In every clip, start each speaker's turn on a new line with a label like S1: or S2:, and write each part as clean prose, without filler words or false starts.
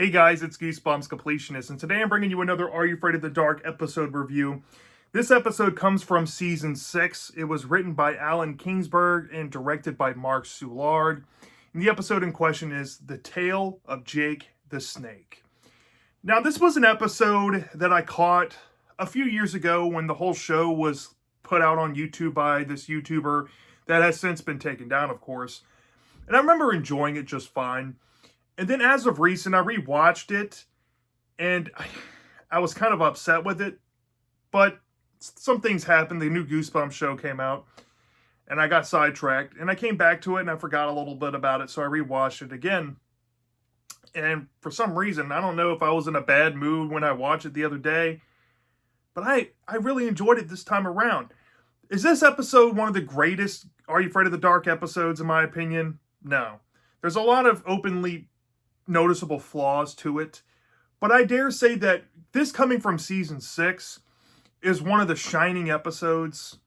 S1: Hey guys, it's Goosebumps Completionist, and today I'm bringing you another Are You Afraid of the Dark episode review. This episode comes from season 6. It was written by Alan Kingsburg and directed by Mark Soulard. And the episode in question is The Tale of Jake the Snake. Now, this was an episode that I caught a few years ago when the whole show was put out on YouTube by this YouTuber that has since been taken down, of course. And I remember enjoying it just fine. And then as of recent, I rewatched it, and I was kind of upset with it. But some things happened. The new Goosebumps show came out, and I got sidetracked. And I came back to it, and I forgot a little bit about it, so I rewatched it again. And for some reason, I don't know if I was in a bad mood when I watched it the other day, but I really enjoyed it this time around. Is this episode one of the greatest Are You Afraid of the Dark episodes, in my opinion? No. There's a lot of openly noticeable flaws to it, but I dare say that this, coming from season 6, is one of the shining episodes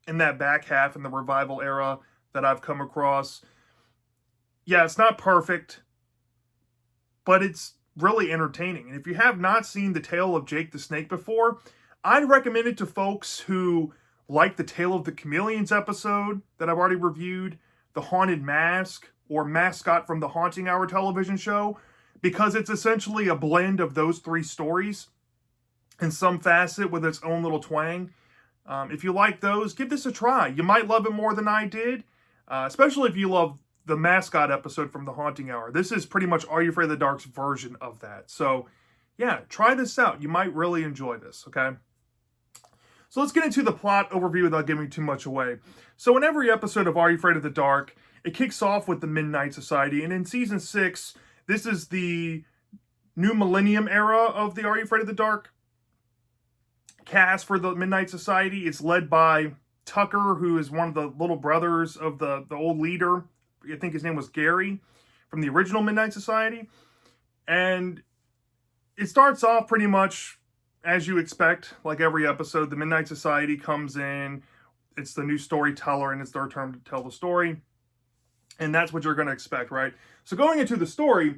S1: in that back half in the revival era that I've come across. Yeah, it's not perfect, but it's really entertaining. And if you have not seen The Tale of Jake the Snake before, I'd recommend it to folks who like the Tale of the Chameleons episode that I've already reviewed, The Haunted Mask, or Mascot from the Haunting Hour television show, because it's essentially a blend of those three stories in some facet with its own little twang. If you like those, give this a try. You might love it more than I did, especially if you love the Mascot episode from the Haunting Hour. This is pretty much Are You Afraid of the Dark's version of that. So yeah, try this out. You might really enjoy this, okay? So let's get into the plot overview without giving too much away. So in every episode of Are You Afraid of the Dark, it kicks off with the Midnight Society, and in season 6, this is the new millennium era of the Are You Afraid of the Dark cast for the Midnight Society. It's led by Tucker, who is one of the little brothers of the old leader. I think his name was Gary from the original Midnight Society. And it starts off pretty much as you expect, like every episode. The Midnight Society comes in, it's the new storyteller, and it's their turn to tell the story. And that's what you're going to expect, right? So going into the story,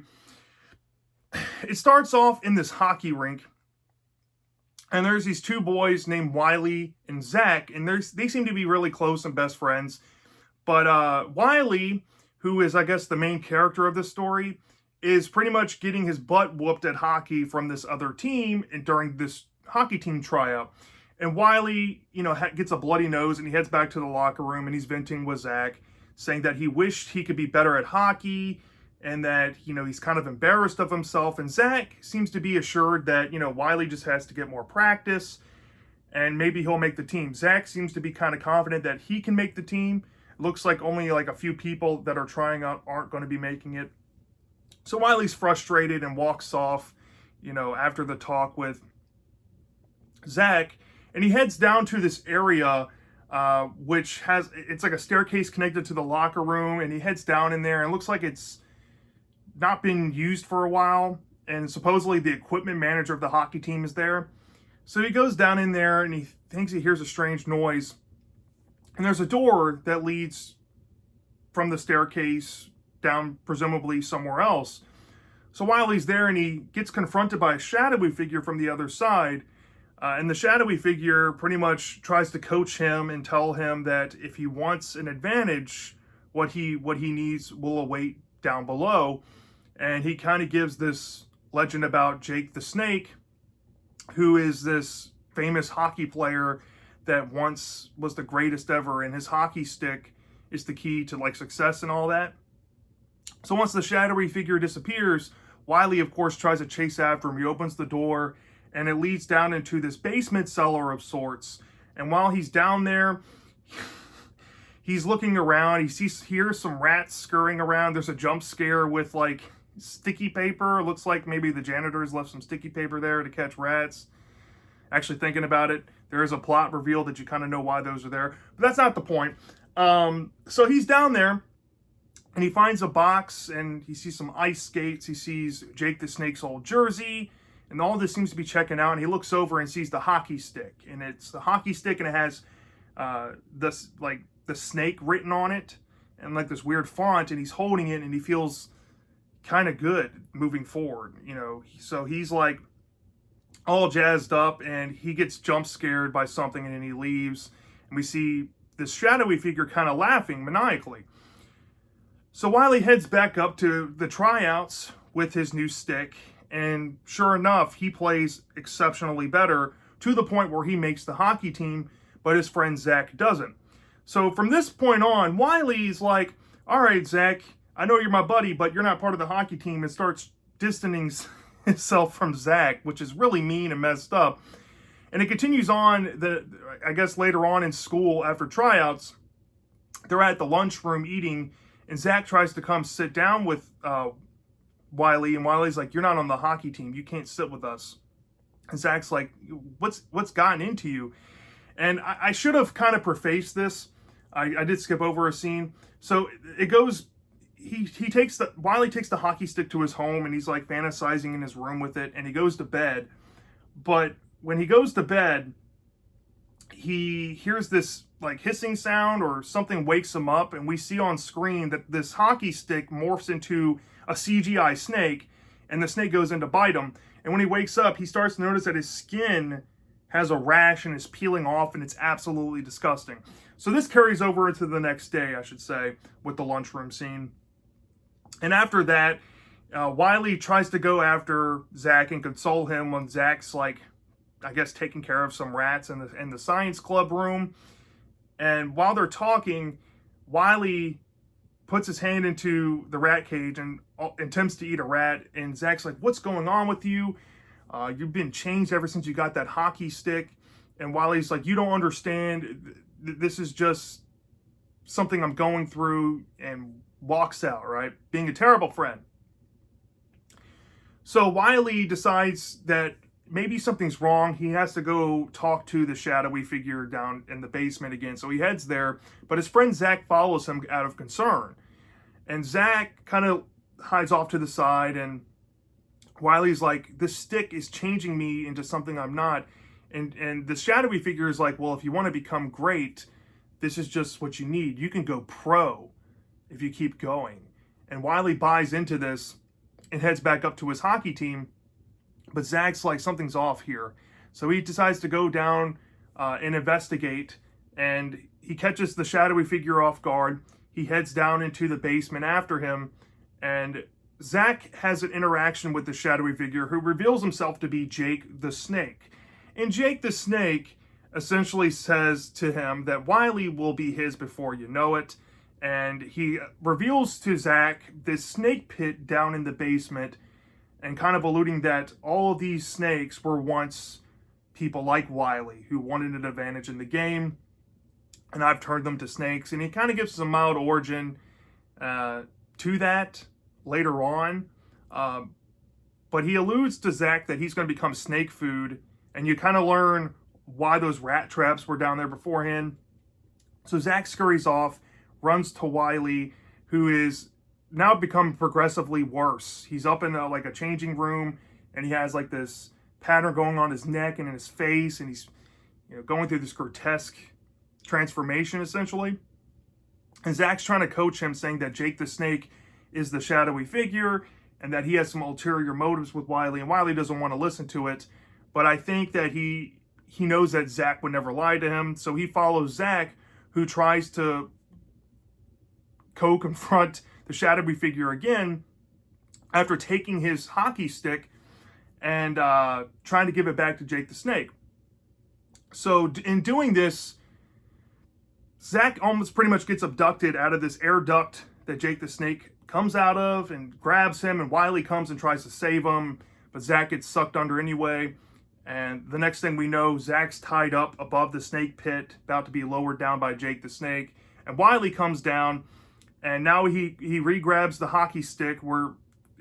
S1: it starts off in this hockey rink. And there's these two boys named Wiley and Zach. And they seem to be really close and best friends. But Wiley, who is, I guess, the main character of this story, is pretty much getting his butt whooped at hockey from this other team and during this hockey team tryout. And Wiley, gets a bloody nose, and he heads back to the locker room, and he's venting with Zach, saying that he wished he could be better at hockey and that, he's kind of embarrassed of himself. And Zach seems to be assured that, Wiley just has to get more practice and maybe he'll make the team. Zach seems to be kind of confident that he can make the team. Looks like only like a few people that are trying out aren't going to be making it. So Wiley's frustrated and walks off, after the talk with Zach, and he heads down to this area which it's like a staircase connected to the locker room, and he heads down in there, and it looks like it's not been used for a while, and supposedly the equipment manager of the hockey team is there. So he goes down in there, and he thinks he hears a strange noise, and there's a door that leads from the staircase down, presumably somewhere else. So while he's there, and he gets confronted by a shadowy figure from the other side, and the shadowy figure pretty much tries to coach him and tell him that if he wants an advantage, what he needs will await down below. And he kind of gives this legend about Jake the Snake, who is this famous hockey player that once was the greatest ever, and his hockey stick is the key to like success and all that. So once the shadowy figure disappears, Wiley, of course, tries to chase after him. He opens the door, and it leads down into this basement cellar of sorts. And while he's down there, he's looking around. He hears some rats scurrying around. There's a jump scare with like sticky paper. It looks like maybe the janitors left some sticky paper there to catch rats. Actually, thinking about it, there is a plot reveal that you kind of know why those are there. But that's not the point. So he's down there, and he finds a box, and he sees some ice skates. He sees Jake the Snake's old jersey. And all this seems to be checking out, and he looks over and sees the hockey stick. And it's the hockey stick, and it has this, like, the snake written on it, and like this weird font, and he's holding it, and he feels kind of good moving forward, So he's like all jazzed up, and he gets jump scared by something, and then he leaves. And we see this shadowy figure kind of laughing maniacally. So Wily heads back up to the tryouts with his new stick, and sure enough, he plays exceptionally better to the point where he makes the hockey team, but his friend Zach doesn't. So from this point on, Wily's like, all right, Zach, I know you're my buddy, but you're not part of the hockey team, and starts distancing himself from Zach, which is really mean and messed up. And it continues on, I guess later on in school after tryouts, they're at the lunchroom eating, and Zach tries to come sit down with Wily, and Wily's like, you're not on the hockey team, you can't sit with us. And Zach's like, what's gotten into you? And I should have kind of prefaced this. I did skip over a scene. So it goes, Wily takes the hockey stick to his home, and he's like fantasizing in his room with it, and he goes to bed. But when he goes to bed, he hears this like hissing sound, or something wakes him up, and we see on screen that this hockey stick morphs into a CGI snake, and the snake goes in to bite him. And when he wakes up, he starts to notice that his skin has a rash and is peeling off, and it's absolutely disgusting. So this carries over into the next day, I should say, with the lunchroom scene. And after that, Wily tries to go after Zach and console him when Zach's like, I guess, taking care of some rats in the science club room. And while they're talking, Wily puts his hand into the rat cage and attempts to eat a rat. And Zach's like, what's going on with you? You've been changed ever since you got that hockey stick. And Wily's like, you don't understand. This is just something I'm going through, and walks out, right? Being a terrible friend. So Wily decides that maybe something's wrong. He has to go talk to the shadowy figure down in the basement again. So he heads there, but his friend Zach follows him out of concern. And Zach kind of hides off to the side, and Wily's like, this stick is changing me into something I'm not. And the shadowy figure is like, well, if you want to become great, this is just what you need. You can go pro if you keep going. And Wily buys into this and heads back up to his hockey team. But Zach's like, something's off here. So he decides to go down and investigate. And he catches the shadowy figure off guard. He heads down into the basement after him. And Zach has an interaction with the shadowy figure, who reveals himself to be Jake the Snake. And Jake the Snake essentially says to him that Wily will be his before you know it. And he reveals to Zach this snake pit down in the basement, and kind of alluding that all of these snakes were once people like Wily who wanted an advantage in the game, and I've turned them to snakes. And he kind of gives some mild origin to that later on. But he alludes to Zach that he's going to become snake food, and you kind of learn why those rat traps were down there beforehand. So Zach scurries off, runs to Wily, who is now become progressively worse. He's up in like a changing room, and he has like this pattern going on his neck and in his face, and he's going through this grotesque transformation essentially. And Zach's trying to coach him, saying that Jake the Snake is the shadowy figure and that he has some ulterior motives with Wily, and Wily doesn't want to listen to it. But I think that he knows that Zach would never lie to him, so he follows Zach, who tries to confront the shadowy figure again after taking his hockey stick and trying to give it back to Jake the Snake. So in doing this, Zach almost pretty much gets abducted out of this air duct that Jake the Snake comes out of, and grabs him, and Wily comes and tries to save him, but Zach gets sucked under anyway. And the next thing we know, Zach's tied up above the snake pit, about to be lowered down by Jake the Snake. And Wily comes down, and now he re-grabs the hockey stick where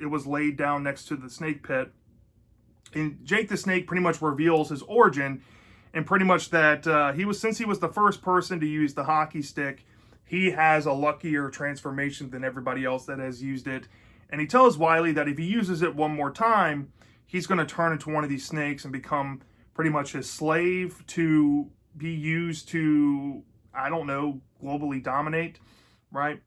S1: it was laid down next to the snake pit. And Jake the Snake pretty much reveals his origin, and pretty much that since he was the first person to use the hockey stick, he has a luckier transformation than everybody else that has used it. And he tells Wily that if he uses it one more time, he's going to turn into one of these snakes and become pretty much his slave to be used to, I don't know, globally dominate, right?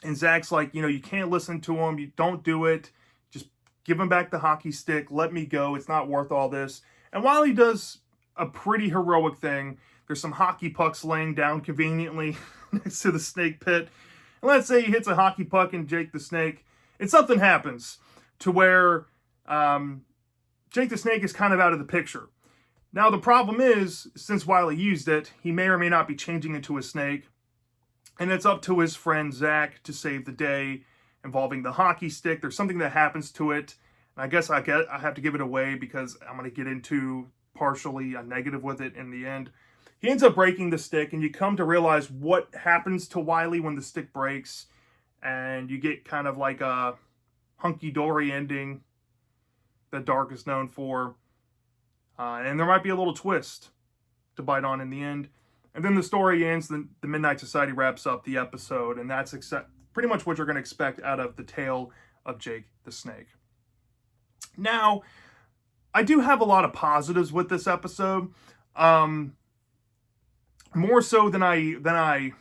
S1: And Zach's like, you can't listen to him. You don't do it. Just give him back the hockey stick. Let me go. It's not worth all this. And Wiley does a pretty heroic thing. There's some hockey pucks laying down conveniently next to the snake pit. And let's say he hits a hockey puck in Jake the Snake, and something happens to where Jake the Snake is kind of out of the picture. Now, the problem is, since Wiley used it, he may or may not be changing into a snake. And it's up to his friend Zach to save the day involving the hockey stick. There's something that happens to it. And I guess I have to give it away because I'm going to get into partially a negative with it in the end. He ends up breaking the stick, and you come to realize what happens to Wiley when the stick breaks. And you get kind of like a hunky-dory ending that Dark is known for. And there might be a little twist to bite on in the end. And then the story ends, the Midnight Society wraps up the episode, and that's pretty much what you're going to expect out of the tale of Jake the Snake. Now, I do have a lot of positives with this episode, more so than I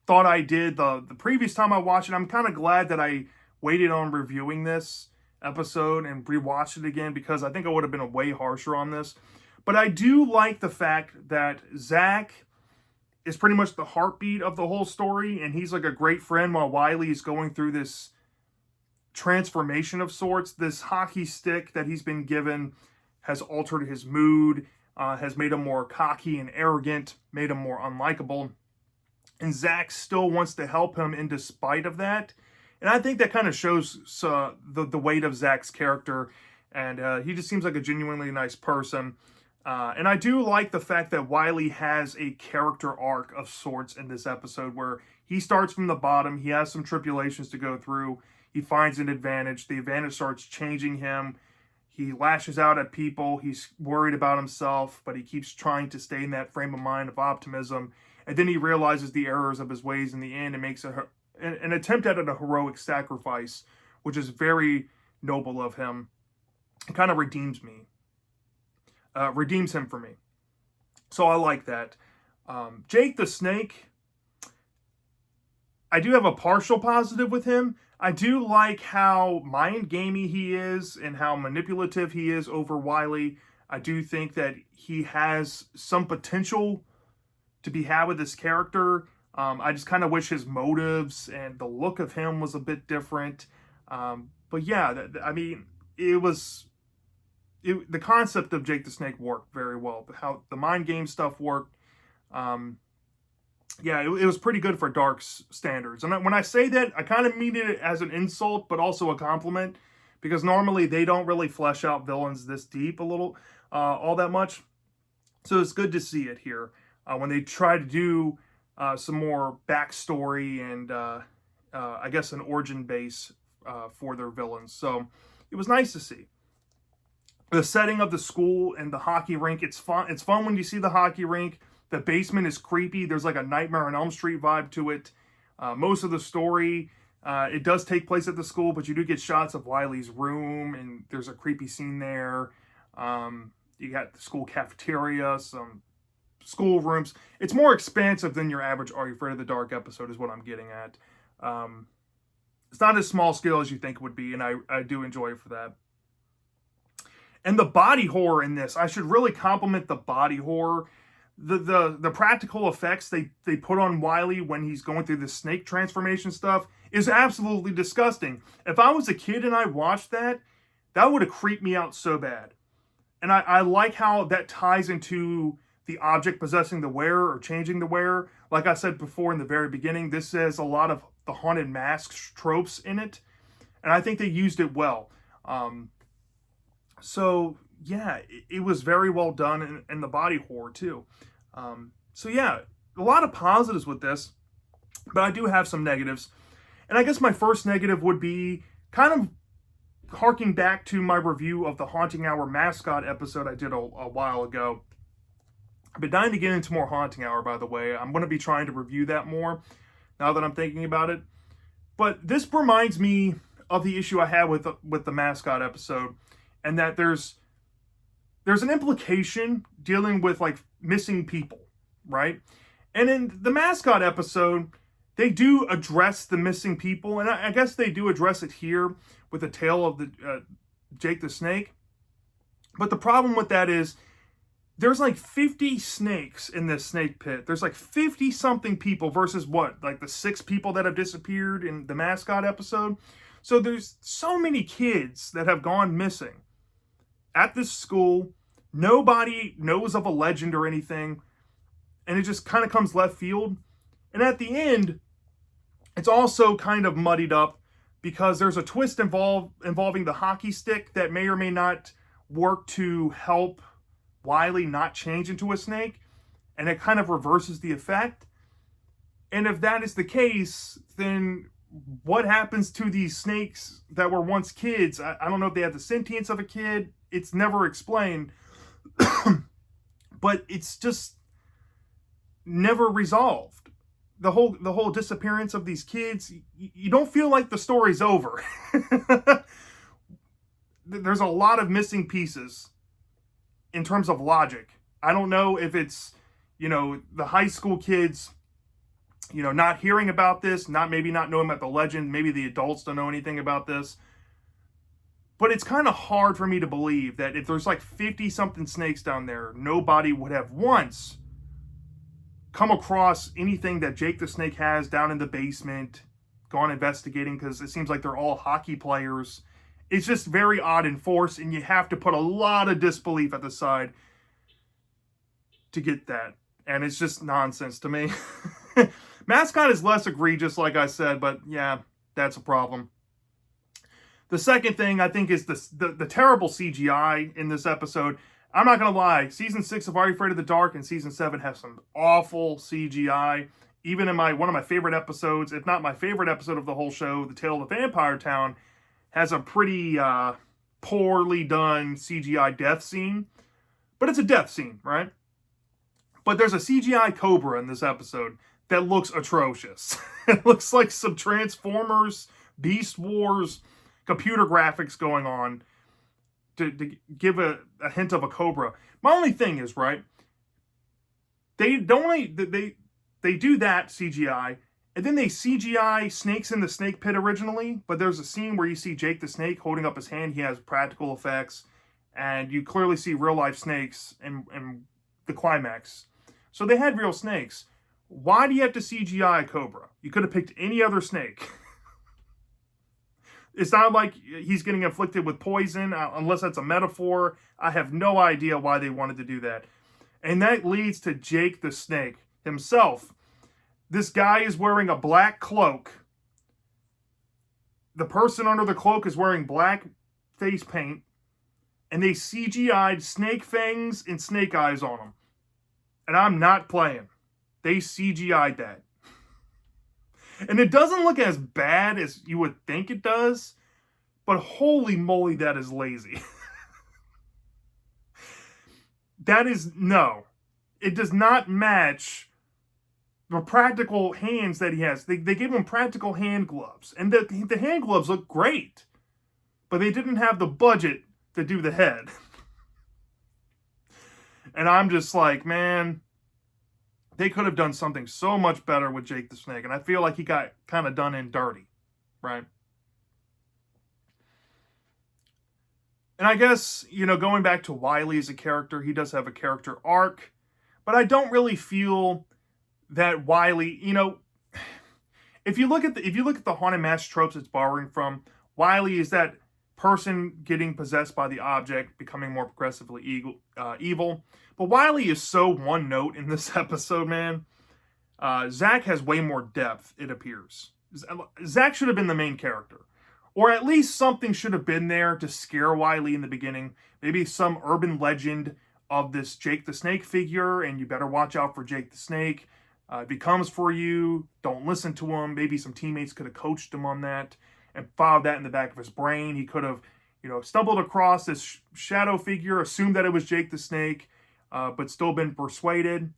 S1: thought I did the previous time I watched it. I'm kind of glad that I waited on reviewing this episode and rewatched it again, because I think I would have been way harsher on this. But I do like the fact that Zach is pretty much the heartbeat of the whole story, and he's like a great friend while Wiley is going through this transformation of sorts. This hockey stick that he's been given has altered his mood, has made him more cocky and arrogant, made him more unlikable. And Zach still wants to help him in despite of that. And I think that kind of shows the weight of Zach's character, and he just seems like a genuinely nice person. And I do like the fact that Wiley has a character arc of sorts in this episode, where he starts from the bottom, he has some tribulations to go through, he finds an advantage, the advantage starts changing him, he lashes out at people, he's worried about himself, but he keeps trying to stay in that frame of mind of optimism, and then he realizes the errors of his ways in the end and makes an attempt at a heroic sacrifice, which is very noble of him. It kind of redeems him for me. So I like that. Jake the Snake, I do have a partial positive with him. I do like how mind-gamey he is and how manipulative he is over Wiley. I do think that he has some potential to be had with this character. I just kind of wish his motives and the look of him was a bit different. But yeah, I mean, the concept of Jake the Snake worked very well. How the mind game stuff worked. It was pretty good for Dark's standards. And when I say that, I kind of mean it as an insult, but also a compliment, because normally they don't really flesh out villains this deep all that much. So it's good to see it here when they try to do some more backstory and I guess an origin base for their villains. So it was nice to see. The setting of the school and the hockey rink, it's fun. It's fun when you see the hockey rink. The basement is creepy. There's like a Nightmare on Elm Street vibe to it. Most of the story, it does take place at the school, but you do get shots of Wiley's room, and there's a creepy scene there. You got the school cafeteria, some school rooms. It's more expansive than your average Are You Afraid of the Dark episode, is what I'm getting at. It's not as small scale as you think it would be, and I do enjoy it for that. And the body horror in this, I should really compliment the body horror. The practical effects they put on Wiley when he's going through the snake transformation stuff is absolutely disgusting. If I was a kid and I watched that would have creeped me out so bad. And I like how that ties into the object possessing the wearer or changing the wearer. Like I said before in the very beginning, this has a lot of the haunted masks tropes in it. And I think they used it well. So yeah, it was very well done, and the body horror too. So yeah, a lot of positives with this, but I do have some negatives. And I guess my first negative would be kind of harking back to my review of the Haunting Hour mascot episode I did a while ago. I've been dying to get into more Haunting Hour, by the way. I'm going to be trying to review that more now that I'm thinking about it. But this reminds me of the issue I had with the mascot episode, and that there's an implication dealing with like missing people, right? And in the mascot episode, they do address the missing people, and I guess they do address it here with the tale of the Jake the Snake. But the problem with that is there's like 50 snakes in this snake pit. There's like 50 something people versus what? Like the 6 people that have disappeared in the mascot episode. So there's so many kids that have gone missing at this school. Nobody knows of a legend or anything. And it just kind of comes left field. And at the end, it's also kind of muddied up because there's a twist involving the hockey stick that may or may not work to help Wily not change into a snake, and it kind of reverses the effect. And if that is the case, then what happens to these snakes that were once kids? I don't know if they have the sentience of a kid. It's never explained. But it's just never resolved. The whole disappearance of these kids, you don't feel like the story's over. There's a lot of missing pieces in terms of logic. I don't know if it's, the high school kids, not hearing about this, maybe not knowing about the legend, maybe the adults don't know anything about this. But it's kind of hard for me to believe that if there's like 50 something snakes down there, nobody would have once come across anything that Jake the Snake has down in the basement, gone investigating, because it seems like they're all hockey players. It's just very odd in force, and you have to put a lot of disbelief at the side to get that. And it's just nonsense to me. Mascot is less egregious, like I said, but yeah, that's a problem. The second thing, I think, is the terrible CGI in this episode. I'm not going to lie. Season 6 of Are You Afraid of the Dark and Season 7 have some awful CGI. Even in one of my favorite episodes, if not my favorite episode of the whole show, The Tale of the Vampire Town, has a pretty poorly done CGI death scene. But it's a death scene, right? But there's a CGI Cobra in this episode that looks atrocious. It looks like some Transformers, Beast Wars, computer graphics going on to give a hint of a Cobra. My only thing is, right, they do that CGI, and then they CGI snakes in the snake pit originally, but there's a scene where you see Jake the Snake holding up his hand. He has practical effects, and you clearly see real-life snakes in the climax. So they had real snakes. Why do you have to CGI a Cobra? You could have picked any other snake. It's not like he's getting inflicted with poison, unless that's a metaphor. I have no idea why they wanted to do that. And that leads to Jake the Snake himself. This guy is wearing a black cloak. The person under the cloak is wearing black face paint. And they CGI'd snake fangs and snake eyes on him. And I'm not playing. They CGI'd that. And it doesn't look as bad as you would think it does, but holy moly, that is lazy. It does not match the practical hands that he has. They gave him practical hand gloves, and the hand gloves look great, but they didn't have the budget to do the head. And I'm just like, man, they could have done something so much better with Jake the Snake. And I feel like he got kind of done in dirty, right? And I guess, going back to Wily as a character, he does have a character arc. But I don't really feel that Wily, if you look at the haunted mask tropes it's borrowing from, Wily is that person getting possessed by the object, becoming more progressively evil. But Wily is so one note in this episode, man. Zach has way more depth, it appears. Zach should have been the main character. Or at least something should have been there to scare Wily in the beginning. Maybe some urban legend of this Jake the Snake figure, and you better watch out for Jake the Snake. If he comes for you, don't listen to him. Maybe some teammates could have coached him on that and filed that in the back of his brain. He could have, stumbled across this shadow figure, assumed that it was Jake the Snake, but still been persuaded.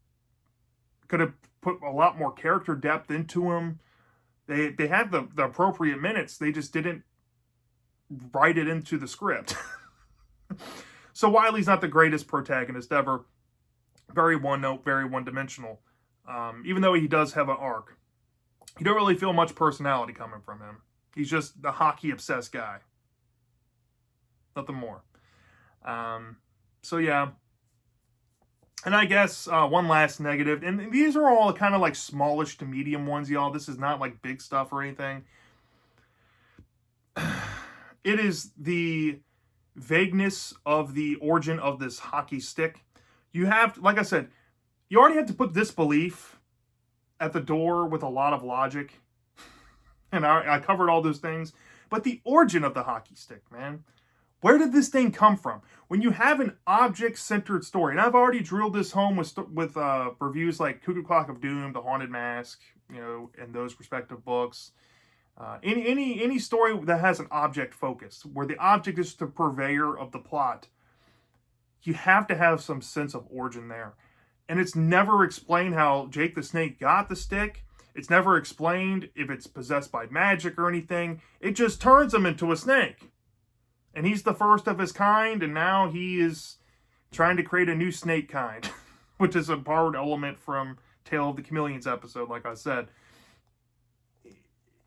S1: Could have put a lot more character depth into him. They had the appropriate minutes. They just didn't write it into the script. So Wily's not the greatest protagonist ever. Very one note, very one dimensional. Even though he does have an arc. You don't really feel much personality coming from him. He's just the hockey-obsessed guy. Nothing more. So yeah. And I guess one last negative, and these are all kind of like smallish to medium ones, y'all. This is not like big stuff or anything. It is the vagueness of the origin of this hockey stick. You have, like I said, you already have to put disbelief at the door with a lot of logic. And I covered all those things. But the origin of the hockey stick, man. Where did this thing come from? When you have an object-centered story, and I've already drilled this home with reviews like Cuckoo Clock of Doom, The Haunted Mask, and those respective books. Any story that has an object focus, where the object is the purveyor of the plot, you have to have some sense of origin there. And it's never explained how Jake the Snake got the stick. It's never explained if it's possessed by magic or anything. It just turns him into a snake. And he's the first of his kind, and now he is trying to create a new snake kind, which is a borrowed element from Tale of the Chameleons episode, like I said.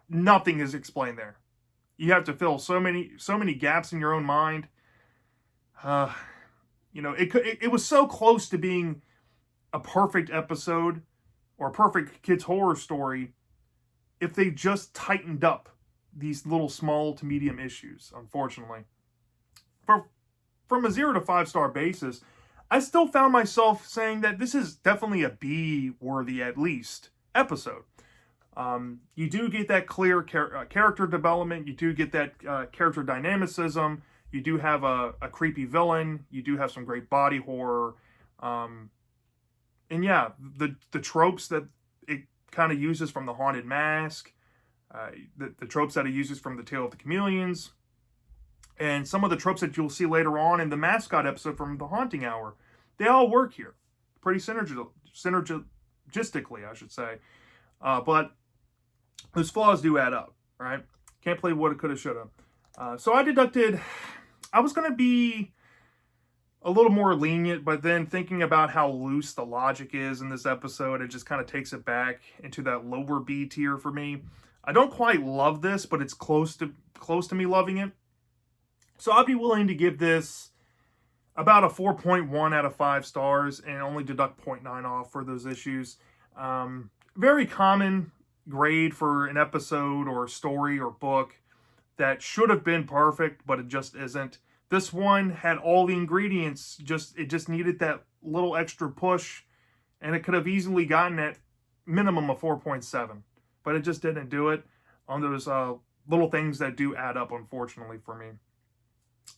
S1: Nothing is explained there. You have to fill so many gaps in your own mind. It was so close to being a perfect episode or a perfect kids horror story if they just tightened up these little small to medium issues, unfortunately. From a 0 to 5-star basis, I still found myself saying that this is definitely a B-worthy, at least, episode. You do get that clear character development. You do get that character dynamicism. You do have a creepy villain. You do have some great body horror. And yeah, the tropes that it kind of uses from The Haunted Mask, the tropes that it uses from the Tale of the Chameleons, and some of the tropes that you'll see later on in the mascot episode from The Haunting Hour, they all work here. Pretty synergistically, I should say. But those flaws do add up, right? Can't play woulda, coulda, shoulda. So I was going to be a little more lenient, but then thinking about how loose the logic is in this episode, it just kind of takes it back into that lower B tier for me. I don't quite love this, but it's close to me loving it. So I'll be willing to give this about a 4.1 out of 5 stars and only deduct 0.9 off for those issues. Very common grade for an episode or story or book that should have been perfect, but it just isn't. This one had all the ingredients, it just needed that little extra push, and it could have easily gotten at minimum a 4.7, but it just didn't do it on those little things that do add up, unfortunately, for me.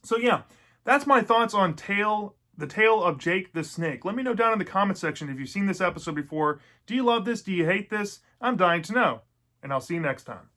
S1: So yeah, that's my thoughts on the Tale of Jake the Snake. Let me know down in the comment section if you've seen this episode before. Do you love this? Do you hate this? I'm dying to know. And I'll see you next time.